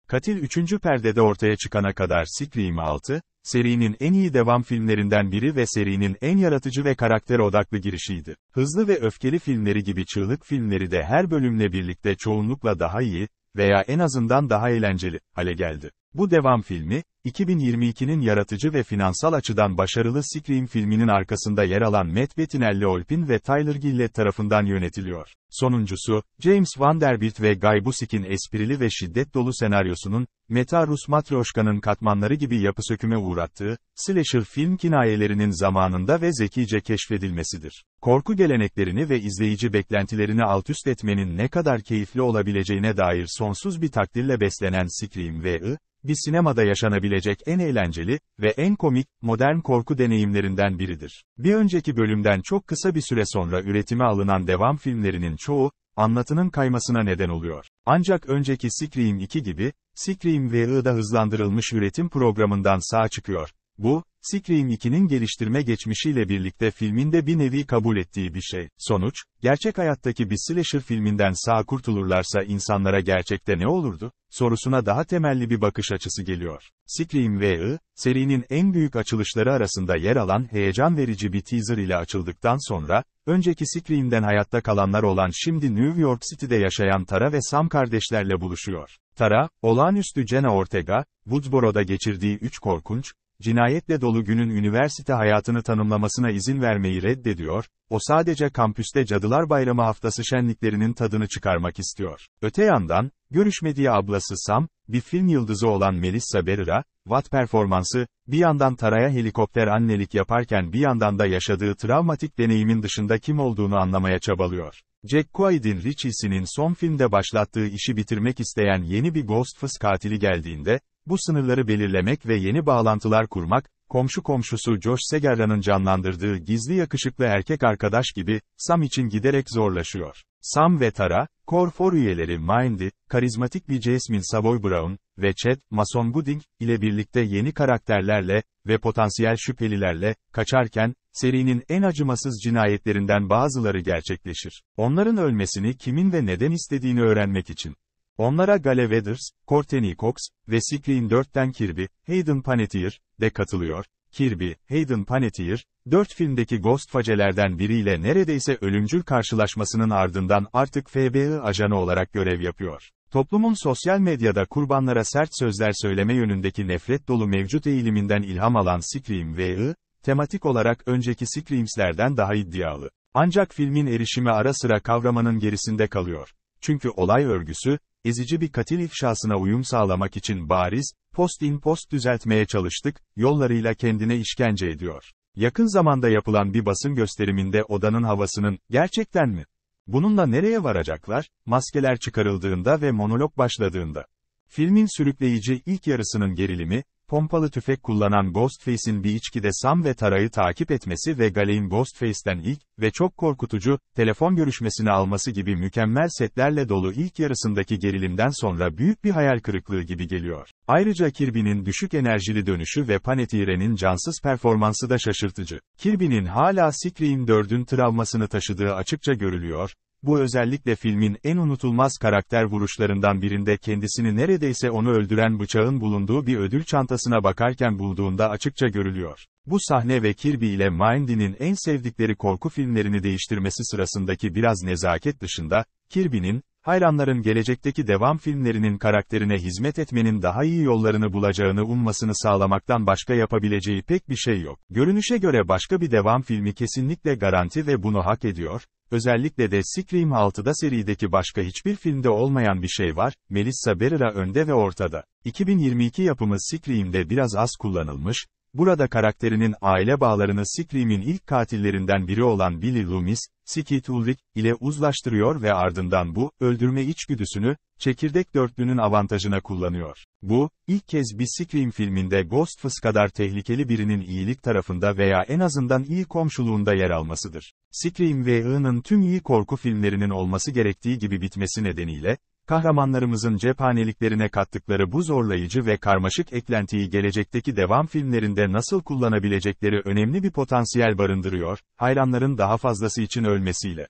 Katil 3. perdede ortaya çıkana kadar Scream 6, serinin en iyi devam filmlerinden biri ve serinin en yaratıcı ve karakter odaklı girişiydi. Hızlı ve Öfkeli filmleri gibi çığlık filmleri de her bölümle birlikte çoğunlukla daha iyi, veya en azından daha eğlenceli, hale geldi. Bu devam filmi, 2022'nin yaratıcı ve finansal açıdan başarılı Scream filminin arkasında yer alan Matt Bettinelli Olpin ve Tyler Gillett tarafından yönetiliyor. Sonuncusu, James Van Der Bilt ve Guy Busick'in esprili ve şiddet dolu senaryosunun, Meta Rus Matryoshka'nın katmanları gibi yapısöküme uğrattığı, slasher film kinayelerinin zamanında ve zekice keşfedilmesidir. Korku geleneklerini ve izleyici beklentilerini altüst etmenin ne kadar keyifli olabileceğine dair sonsuz bir takdirle beslenen Scream V.I., bir sinemada yaşanabilecek en eğlenceli ve en komik, modern korku deneyimlerinden biridir. Bir önceki bölümden çok kısa bir süre sonra üretime alınan devam filmlerinin çoğu, anlatının kaymasına neden oluyor. Ancak önceki Scream 2 gibi, Scream V.I.'da hızlandırılmış üretim programından sağ çıkıyor. Bu, Scream 2'nin geliştirme geçmişiyle birlikte filmin de bir nevi kabul ettiği bir şey. Sonuç, gerçek hayattaki bir slasher filminden sağ kurtulurlarsa insanlara gerçekte ne olurdu? Sorusuna daha temelli bir bakış açısı geliyor. Scream V.I., serinin en büyük açılışları arasında yer alan heyecan verici bir teaser ile açıldıktan sonra, önceki Scream'den hayatta kalanlar olan şimdi New York City'de yaşayan Tara ve Sam kardeşlerle buluşuyor. Tara, olağanüstü Jenna Ortega, Woodsboro'da geçirdiği 3 korkunç, cinayetle dolu günün üniversite hayatını tanımlamasına izin vermeyi reddediyor, o sadece kampüste Cadılar Bayramı haftası şenliklerinin tadını çıkarmak istiyor. Öte yandan, görüşmediği ablası Sam, bir film yıldızı olan Melissa Barrera, Watt performansı, bir yandan Tara'ya helikopter annelik yaparken bir yandan da yaşadığı travmatik deneyimin dışında kim olduğunu anlamaya çabalıyor. Jack Quaid'in Richie'sinin son filmde başlattığı işi bitirmek isteyen yeni bir Ghostface katili geldiğinde, bu sınırları belirlemek ve yeni bağlantılar kurmak, komşusu Josh Segarra'nın canlandırdığı gizli yakışıklı erkek arkadaş gibi, Sam için giderek zorlaşıyor. Sam ve Tara, Core 4 üyeleri Mindy, karizmatik bir Jasmine Savoy Brown ve Chad, Mason Gooding, ile birlikte yeni karakterlerle ve potansiyel şüphelilerle, kaçarken, serinin en acımasız cinayetlerinden bazıları gerçekleşir. Onların ölmesini kimin ve neden istediğini öğrenmek için. Onlara Gale Weathers, Courtney Cox ve Scream 4'ten Kirby, Hayden Panettiere de katılıyor. Kirby, Hayden Panettiere, 4 filmdeki Ghostface'lerden biriyle neredeyse ölümcül karşılaşmasının ardından artık FBI ajanı olarak görev yapıyor. Toplumun sosyal medyada kurbanlara sert sözler söyleme yönündeki nefret dolu mevcut eğiliminden ilham alan Scream V.I., tematik olarak önceki Screams'lerden daha iddialı. Ancak filmin erişimi ara sıra kavramanın gerisinde kalıyor. Çünkü olay örgüsü, ezici bir katil ifşasına uyum sağlamak için bariz, post düzeltmeye çalıştık, yollarıyla kendine işkence ediyor. Yakın zamanda yapılan bir basın gösteriminde odanın havasının, gerçekten mi? Bununla nereye varacaklar? Maskeler çıkarıldığında ve monolog başladığında. Filmin sürükleyici ilk yarısının gerilimi, pompalı tüfek kullanan Ghostface'in bir içkide Sam ve Tara'yı takip etmesi ve Gale'in Ghostface'ten ilk ve çok korkutucu telefon görüşmesini alması gibi mükemmel setlerle dolu ilk yarısındaki gerilimden sonra büyük bir hayal kırıklığı gibi geliyor. Ayrıca Kirby'nin düşük enerjili dönüşü ve Panettiere'nin cansız performansı da şaşırtıcı. Kirby'nin hala Scream 4'ün travmasını taşıdığı açıkça görülüyor. Bu özellikle filmin en unutulmaz karakter vuruşlarından birinde kendisini neredeyse onu öldüren bıçağın bulunduğu bir ödül çantasına bakarken bulduğunda açıkça görülüyor. Bu sahne ve Kirby ile Mindy'nin en sevdikleri korku filmlerini değiştirmesi sırasındaki biraz nezaket dışında, Kirby'nin, hayranların gelecekteki devam filmlerinin karakterine hizmet etmenin daha iyi yollarını bulacağını ummasını sağlamaktan başka yapabileceği pek bir şey yok. Görünüşe göre başka bir devam filmi kesinlikle garanti ve bunu hak ediyor. Özellikle de Scream 6'da serideki başka hiçbir filmde olmayan bir şey var, Melissa Barrera önde ve ortada. 2022 yapımı Scream'de biraz az kullanılmış, burada karakterinin aile bağlarını Scream'in ilk katillerinden biri olan Billy Loomis, Skeet Ulrich, ile uzlaştırıyor ve ardından bu, öldürme içgüdüsünü, çekirdek dörtlünün avantajına kullanıyor. Bu, ilk kez bir Scream filminde Ghostface kadar tehlikeli birinin iyilik tarafında veya en azından iyi komşuluğunda yer almasıdır. Scream V.I.'nın tüm iyi korku filmlerinin olması gerektiği gibi bitmesi nedeniyle, kahramanlarımızın cephaneliklerine kattıkları bu zorlayıcı ve karmaşık eklentiyi gelecekteki devam filmlerinde nasıl kullanabilecekleri önemli bir potansiyel barındırıyor, hayranların daha fazlası için ölmesiyle.